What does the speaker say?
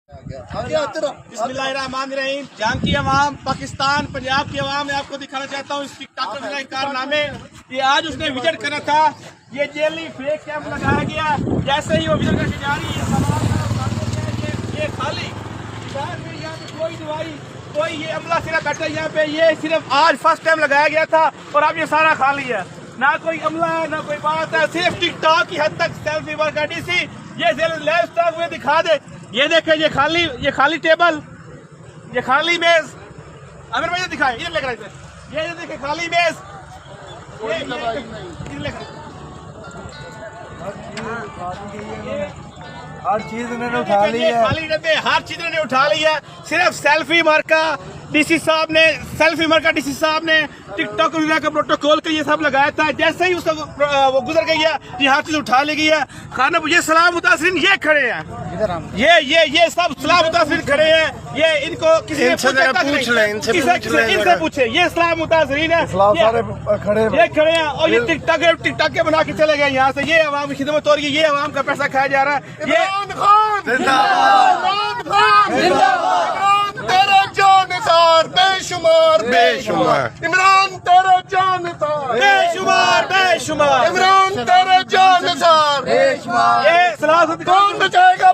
बिस्मिल्लाहिर्रहमानिर्रहीम। जहाँ की अवाम, पाकिस्तान पंजाब की अवाम, मैं आपको दिखाना चाहता हूँ इस टिकटॉक के कारनामे। ये आज उसने विजिट करा था, ये जेली फेक कैंप लगाया गया। जैसे ही वो विजिट करके जा रही है, ये खाली यहाँ पे कोई दवाई, कोई ये अमला सिर्फ बैठा यहाँ पे, ये सिर्फ आज फर्स्ट टाइम लगाया गया था और अब ये सारा खाली है। ना कोई अमला है, ना कोई बात है, सिर्फ टिकटॉक की हद तक सेल्फी वर्क है। डीसी ये लाइव स्टॉक में दिखा दे। ये देखें, ये खाली टेबल, ये खाली मेज। अगर भाई दिखाए, ये लग रहा है, ये देखें खाली मेज, ये हर चीज इन्होंने उठा ली है, खाली डब्बे, हर चीज इन्होंने उठा ली है। सिर्फ सेल्फी मार्का डीसी साहब ने, डीसी साहब ने टिकटॉक का प्रोटोकॉल का ये सब लगाया था। जैसे ही उसका वो गुजर गई है, ये हर चीज उठा ली गई है। खाना ये सलाम मुतासरीन ये खड़े हैं, ये सब सलाम मुतासरीन खड़े हैं। ये इनको किसी ने इनसे पूछे, ये सलाम मुतासरीन है, ये खड़े हैं और ये टिकटॉक के बना के चले गए यहाँ से। ये अवाम की खिदमत हो रही है, ये अवाम का पैसा खाया जा रहा है। ये तेरा जानसार बेशुमार बेशुमार, इमरान तेरा जानसार बेशुमार बेशुमार, इमरान तेरा जानसार बेशुमार। ये सलाह कौन बचाएगा